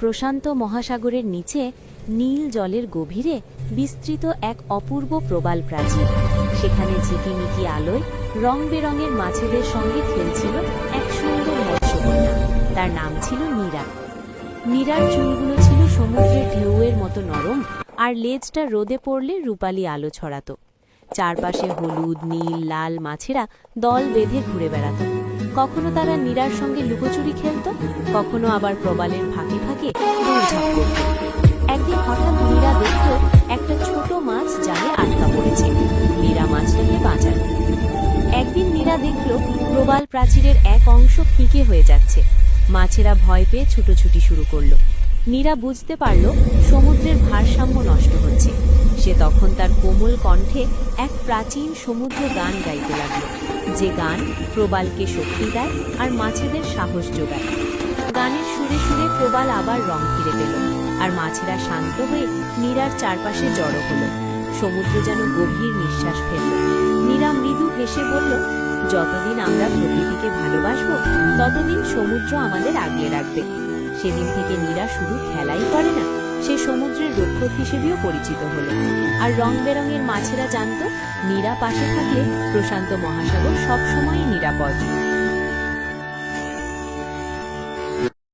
প্রশান্ত মহাসাগরের নিচে নীল জলের গভীরে বিস্তৃত এক অপূর্ব প্রবাল প্রাচীর। সেখানে ঝিকিমিকি আলোয় রং বেরঙের মাছেদের সঙ্গে খেলছিল এক সুন্দর মৎস্যকন্যা। তার নাম ছিল নীরা। নীরার চুলগুলো ছিল সমুদ্রের ঢেউয়ের মতো নরম, আর লেজটা রোদে পড়লে রূপালি আলো ছড়াত। চারপাশে হলুদ, নীল, লাল মাছেরা দল বেঁধে ঘুরে বেড়াত। কখনো তারা নীরার সঙ্গে লুকোচুরি খেলত, কখনো আবার প্রবালের ফাঁকে ফাঁকে দৌড়ঝাঁপ করত। একদিন হঠাৎ নীরা দেখল একটা ছোট মাছ জালে আটকা পড়েছে। নীরা মাছটাকে বাঁচাল। একদিন নীরা দেখল প্রবাল প্রাচীরের এক অংশ ফিকে হয়ে যাচ্ছে। মাছেরা ভয় পেয়ে ছুটোছুটি শুরু করল। নীরা বুঝতে পারল সমুদ্রের ভারসাম্য নষ্ট হচ্ছে। সে তখন তার কোমল কণ্ঠে এক প্রাচীন সমুদ্র গান গাইতে লাগল, যে গান প্রবালকে শক্তি দেয় আর মাছেদের সাহস যোগায়। গানের সুরে সুরে প্রবাল আবার রং ফিরে পেল, আর মাছেরা শান্ত হয়ে নীরার চারপাশে জড়ো হল। সমুদ্র যেন গভীর নিঃশ্বাস ফেলল। নীরা মৃদু হেসে বলল, যতদিন আমরা প্রকৃতিকে ভালোবাসবো ততদিন সমুদ্র আমাদের আগলে রাখবে। সেদিন থেকে নীরা শুধু খেলাই করে না, সে সমুদ্রের রক্ষক হিসেবেও পরিচিত হলো। আর রং বেরঙের মাছেরা জানত, নীরা পাশে থাকলে প্রশান্ত মহাসাগর সবসময়ই নিরাপদ।